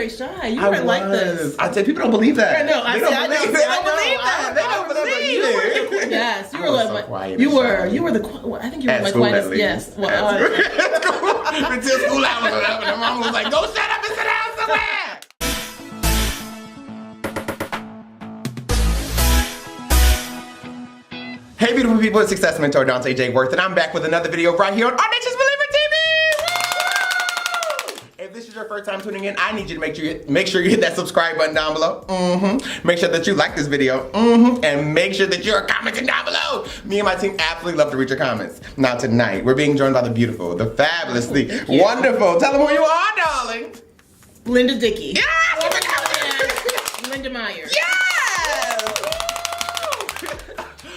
very shy. You weren't like this. I said people don't believe that. I know. They don't believe that. They don't believe it. Yes, you were so like quiet. You were the. I think you were my quietest. Yes. Well, until school hours was up, and the mom was like, "Go shut up and sit down somewhere." Hey beautiful people, it's Success Mentor Dante J. Worth, and I'm back with another video right here on Audacious Believer TV! Woo! If this is your first time tuning in, I need you to make sure you hit that subscribe button down below. Make sure that you like this video. And make sure that you're commenting down below. Me and my team absolutely love to read your comments. Now tonight, we're being joined by the beautiful, the fabulous, the wonderful. Tell them who you are, darling. Linda Dickey. Yes! Linda Myers. Yes!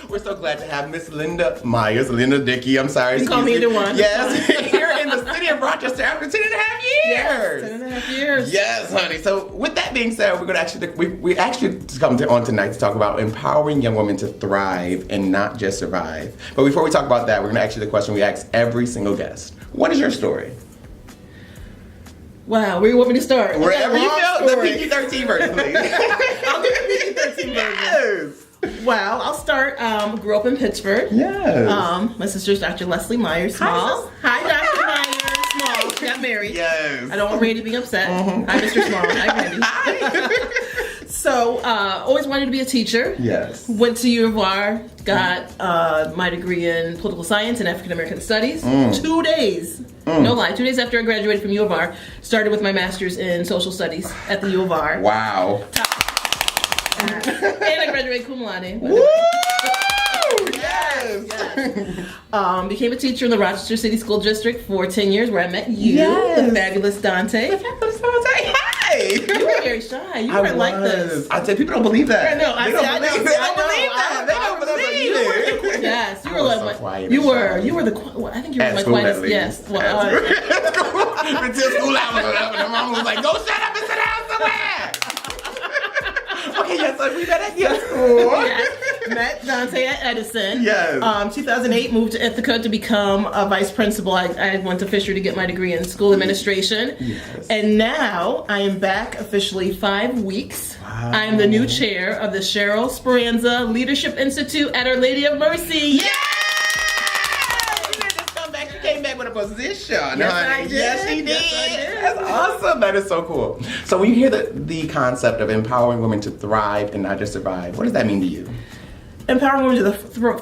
We're so glad to have Miss Linda Myers, Linda Dickey, I'm sorry. You can call me either one. Yes, here in the city of Rochester after 10 and a half years. Yes, 10 and a half years. Yes, honey. So with that being said, we're going to we actually come on tonight to talk about empowering young women to thrive and not just survive. But before we talk about that, we're going to ask you the question we ask every single guest. What is your story? Wow, where do you want me to start? Wherever you feel, the PG-13 version, please. I'll do the PG-13 version. Yes. Well, I'll start. Grew up in Pittsburgh. Yes. My sister's Dr. Leslie Myers Small. Hi, Dr. Myers Small. She got married. Yes. I don't want Randy being upset. Hi, Mr. Small. Hi, Randy. So, always wanted to be a teacher. Yes. Went to U of R. Got my degree in political science and African American studies. 2 days. No lie. 2 days after I graduated from U of R, started with my master's in social studies at the U of R. Wow. And I graduated cum laude. Woo! Yes! Became a teacher in the Rochester City School District for 10 years, where I met you, the fabulous Dante. The fabulous Dante. Hey! You were very shy. You weren't like this. I said people don't believe that. I know. They don't believe that. They don't believe it. Yes, you were like so quiet. You were the. I think you were my quietest. Yes. Well, until school hours was up, and the mom was like, "Go shut up and sit down somewhere." Okay, yes, so we met at school. Yes, met Dante at Edison. Yes. 2008, moved to Ithaca to become a vice principal. I went to Fisher to get my degree in school administration. Yes. And now I am back officially 5 weeks. Wow. I am the new chair of the Cheryl Speranza Leadership Institute at Our Lady of Mercy. Yes! You didn't just come back, you came back with a position, yes, honey. I did. Yes, she did. Yes, I did. That's awesome. That is so cool. So when you hear the concept of empowering women to thrive and not just survive, what does that mean to you? Empowering women to thrive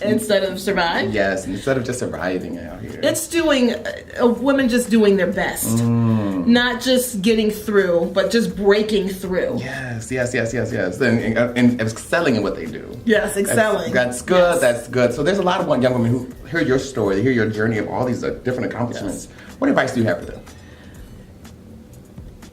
instead of survive. Yes, instead of just surviving out here. It's doing women just doing their best, not just getting through, but just breaking through. Yes, and excelling in what they do. Yes, excelling. That's good. Yes. That's good. So there's a lot of young women who hear your story, they hear your journey of all these different accomplishments. Yes. What advice do you have for them?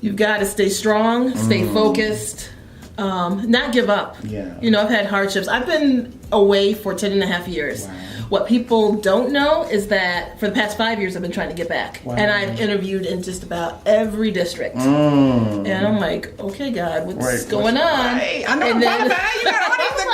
You've got to stay strong, stay focused, not give up. Yeah. You know, I've had hardships. I've been away for 10 and a half years. Wow. What people don't know is that for the past 5 years, I've been trying to get back. Wow. And I've interviewed in just about every district. And I'm like, okay, God, what's going on? Right. I know, you got all these degrees.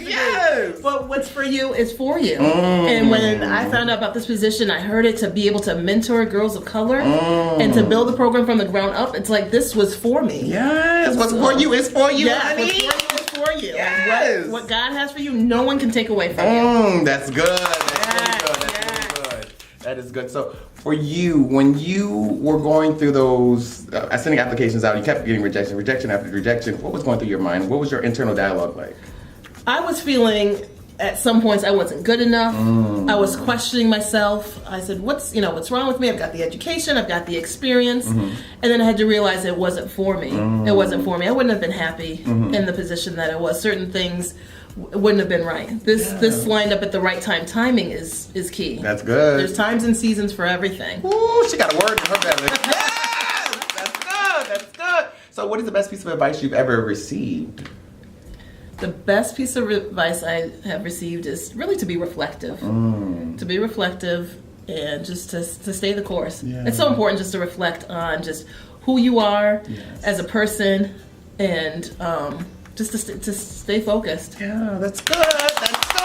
Yes. But what's for you is for you. And when I found out about this position, I heard it to be able to mentor girls of color and to build the program from the ground up. It's like this was for me. Yes, what's for you is for you, honey. What's for you is for you. Yes. Like what God has for you, no one can take away from you. That's good. That's really good. That's really good. That is good. So for you, when you were going through those, sending applications out, you kept getting rejection after rejection. What was going through your mind? What was your internal dialogue like? I was feeling at some points I wasn't good enough. I was questioning myself. I said, what's wrong with me? I've got the education, I've got the experience. And then I had to realize it wasn't for me. It wasn't for me. I wouldn't have been happy in the position that I was. Certain things wouldn't have been right. This lined up at the right time. Timing is key. That's good. There's times and seasons for everything. Ooh, she got a word in her belly. Yes! That's good. That's good. So what is the best piece of advice you've ever received? The best piece of advice I have received is really to be reflective. To be reflective and just to stay the course. Yeah. It's so important just to reflect on just who you are as a person and just to stay focused. Yeah, that's good. That's good.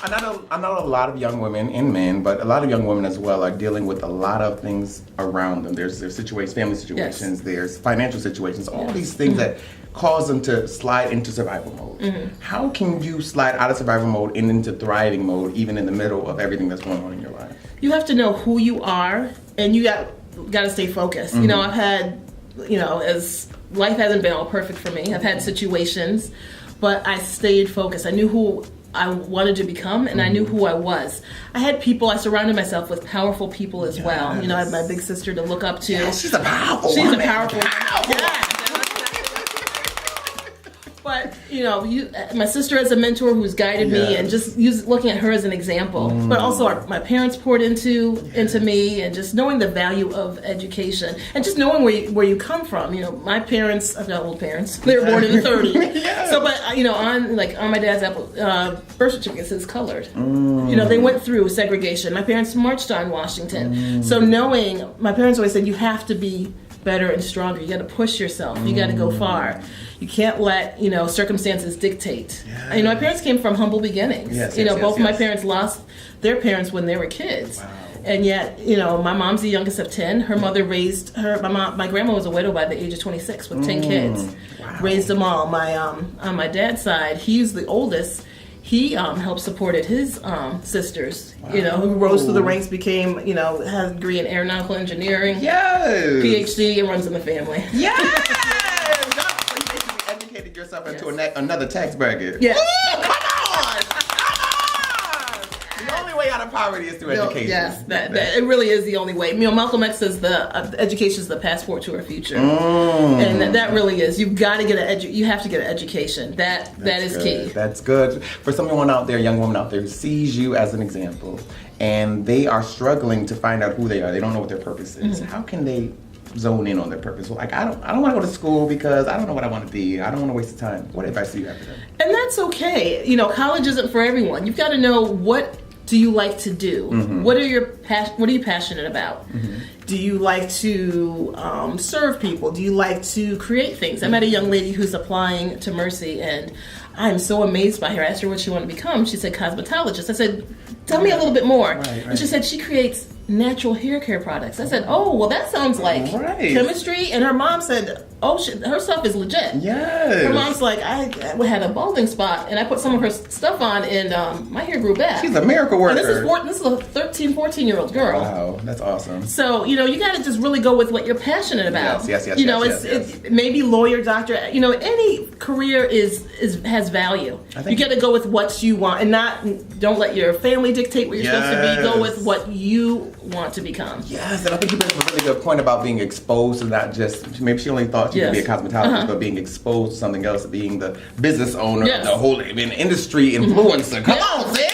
I know a lot of young women and men, but a lot of young women as well are dealing with a lot of things around them. There's situations, family situations, there's financial situations, all these things that cause them to slide into survival mode. How can you slide out of survival mode and into thriving mode, even in the middle of everything that's going on in your life? You have to know who you are, and you got to stay focused. You know, I've had, as life hasn't been all perfect for me. I've had situations, but I stayed focused. I knew who I wanted to become, and I knew who I was. I surrounded myself with powerful people as well. I had my big sister to look up to. Yeah, she's a powerful woman. She's a powerful woman. Yeah. But, my sister as a mentor who's guided me, and just looking at her as an example. But also my parents poured into me, and just knowing the value of education and just knowing where you come from. My parents, I've got old parents. They were born in the 30s. So, but on my dad's birth certificate is colored. They went through segregation. My parents marched on Washington. So knowing, my parents always said, you have to be better and stronger. You got to push yourself. You got to go far. You can't let circumstances dictate. Yeah. My parents came from humble beginnings. Both of my parents lost their parents when they were kids. Wow. And yet, my mom's the youngest of 10. Her mother raised her. My grandma was a widow by the age of 26 with 10 kids. Wow. Raised them all. On my dad's side, he's the oldest. He helped supported his sisters, who rose through the ranks, became, has a degree in aeronautical engineering, PhD, and runs in the family. Yes! You basically educated yourself into another tax bracket. Yes. Ooh, come on! The only way out of poverty is through education. Yes, that it really is the only way. Malcolm X says education is the passport to our future, and that really is. You've got to get you have to get an education. That is key. That's good for someone out there, a young woman out there who sees you as an example, and they are struggling to find out who they are. They don't know what their purpose is. How can they zone in on their purpose? Well, I don't want to go to school because I don't know what I want to be. I don't want to waste the time. What advice do you have for them? And that's okay. College isn't for everyone. You've got to know what do you like to do? What are you passionate about? Do you like to serve people? Do you like to create things? I met a young lady who's applying to Mercy, and I'm so amazed by her. I asked her what she wanted to become. She said cosmetologist. I said, tell me a little bit more. Right. And she said she creates natural hair care products. I said, oh, well, that sounds like chemistry. And her mom said, oh, her stuff is legit. Yes. Her mom's like, I had a balding spot, and I put some of her stuff on, and my hair grew back. She's a miracle worker. And this is a 13, 14-year-old girl. Wow, that's awesome. So, you got to just really go with what you're passionate about. Yes. It's maybe lawyer, doctor. Any career has value. You got to go with what you want, and don't let your family dictate what you're supposed to be. Go with what you want to become. Yes, and I think you bring up a really good point about being exposed to not just, maybe she only thought she could be a cosmetologist, but being exposed to something else, being the business owner, the whole industry influencer. Come on, sis!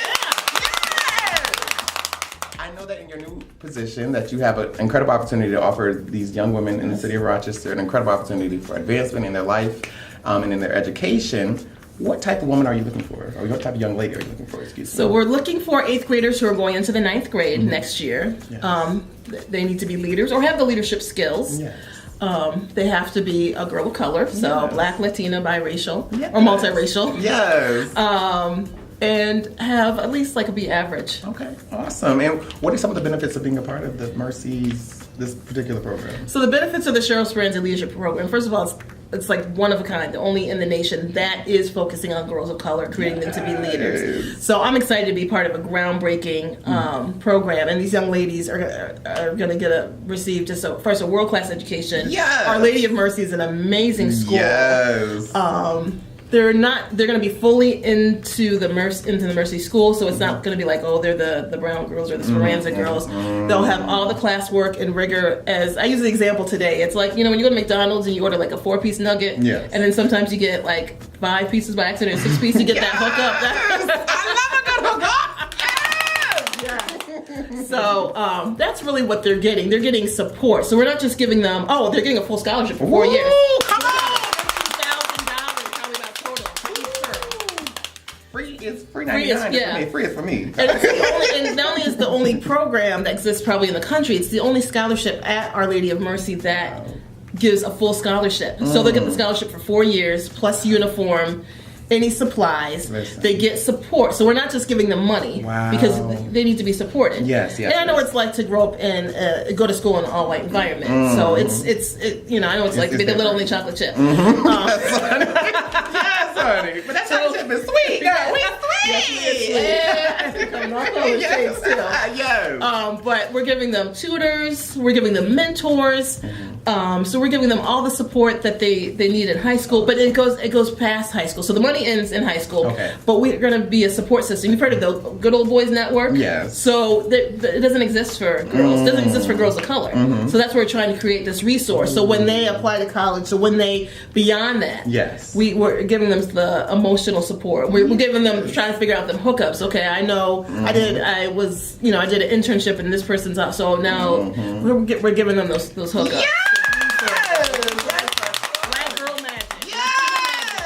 I know that in your new position that you have an incredible opportunity to offer these young women in the city of Rochester an incredible opportunity for advancement in their life and in their education. What type of woman are you looking for? Or what type of young lady are you looking for? So we're looking for 8th graders who are going into the 9th grade next year. Yes. They need to be leaders or have the leadership skills. Yes. They have to be a girl of color, so Black, Latina, biracial, or multiracial. Yes. And have at least a B average. Okay, awesome. And what are some of the benefits of being a part of the this particular program? So the benefits of the Cheryl Speranza Leadership Program, first of all, it's one of a kind, the only in the nation that is focusing on girls of color, creating them to be leaders. So I'm excited to be part of a groundbreaking program, and these young ladies are going to receive first a world-class education. Yes. Our Lady of Mercy is an amazing school. Yes. They're going to be fully into the Mercy school, so it's not going to be they're the Brown girls or the Speranza girls. They'll have all the classwork and rigor. As I use the example today, it's when you go to McDonald's and you order a 4-piece nugget, and then sometimes you get 5 pieces by accident or 6 pieces, you get that hookup. I love a good hookup. Yes. So that's really what they're getting. They're getting support. So we're not just giving them, they're getting a full scholarship for 4 years. Come on! Free 99 is for me. Free is for me. And not only is the only program that exists probably in the country, it's the only scholarship at Our Lady of Mercy that gives a full scholarship. So they get the scholarship for 4 years plus uniform any supplies. They get support. So we're not just giving them money because they need to be supported. Yes. And I know what it's like to grow up and go to school in an all-white environment. So it's you know, I know what it's like to be the little only chocolate chip. That's funny. Yes, honey. But that chocolate chip is sweet, girl. We sweet. Yes. But we're giving them tutors. We're giving them mentors. So we're giving them all the support that they need in high school. But it goes past high school. So the money ends in high school. Okay. But we're going to be a support system. You've heard of the Good Old Boys Network? Yes. So it doesn't exist for girls. It doesn't exist for girls of color. So that's where we're trying to create this resource. So when they apply to college, so when they beyond that, we're giving them the emotional support. We're giving them trying to figure out them hookups. Okay, I know I did an internship in this person's house. So now we're giving them those hookups. Yes! Black girl magic. Yes!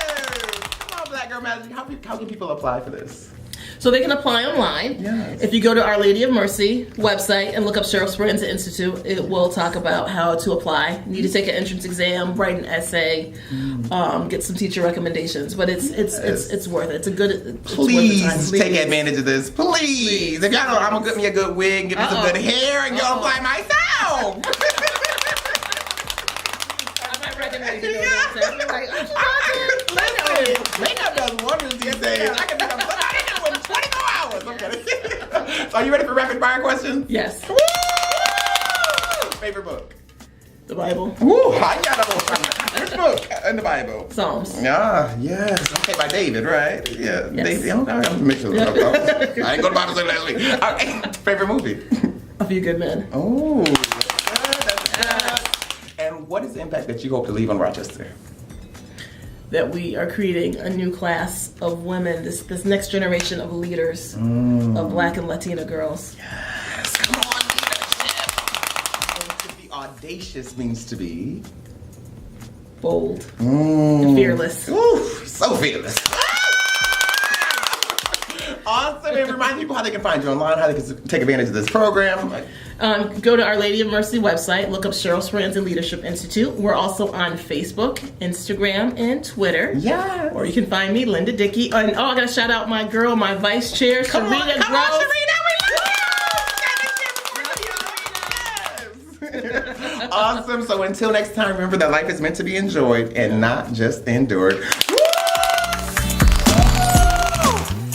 Come on, Black girl magic. How can people apply for this? So they can apply online. Yes. If you go to Our Lady of Mercy website and look up Cheryl Speranza Institute, it will talk about how to apply. You need to take an entrance exam, write an essay, get some teacher recommendations. But it's worth it. It's a good. Please take advantage of this. Please. If y'all know, I'm gonna get me a good wig, get me some good hair, and go apply myself. I might recommend you. Makeup does wonders these days. I can become somebody new in 24 hours. I'm kidding. So are you ready for rapid fire questions? Yes. Woo! Favorite book? The Bible. Woo! Which book in the Bible? Psalms. Ah, yes. Okay, by David, right? Yeah. Yes. David. Okay, I'm gonna make sure. I didn't go to Bible study last week. Okay. Favorite movie? A Few Good Men. Oh. That's good. And what is the impact that you hope to leave on Rochester? That we are creating a new class of women, this next generation of leaders, of Black and Latina girls. Yes, come on, leadership. And to be audacious means to be Bold. And fearless. Ooh, so fearless. Awesome. And remind people how they can find you online, how they can take advantage of this program. Go to Our Lady of Mercy website, look up Cheryl Speranza Leadership Institute. We're also on Facebook, Instagram, and Twitter. Yeah. Or you can find me, Linda Dickey. And I gotta shout out my girl, my vice chair, Come Sharita on, Gross. Sharita, awesome. So until next time, remember that life is meant to be enjoyed and not just endured.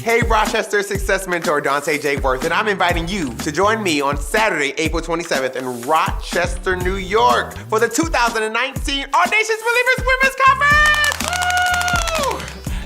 Hey, Rochester Success Mentor Dante J. Worth, and I'm inviting you to join me on Saturday, April 27th in Rochester, New York for the 2019 Audacious Believers Women's Conference! Woo!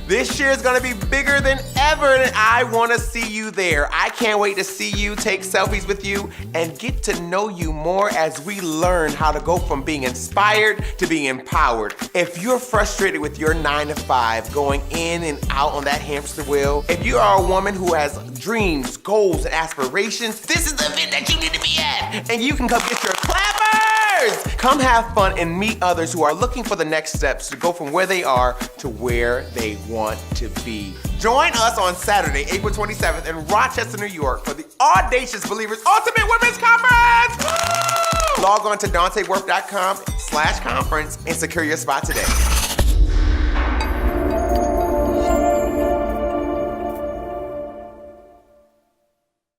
This year is gonna be bigger than ever, and I wanna see you there. I can't wait to see you, take selfies with you, and get to know you more as we learn how to go from being inspired to being empowered. If you're frustrated with your 9 to 5, going in and out on that hamster wheel, if you are a woman who has dreams, goals, and aspirations, this is the event that you need to be at. And you can come get your clappers! Come have fun and meet others who are looking for the next steps to go from where they are to where they want to be. Join us on Saturday, April 27th in Rochester, New York for the Audacious Believers Ultimate Women's Conference! Woo! Log on to DanteWorth.com/conference and secure your spot today.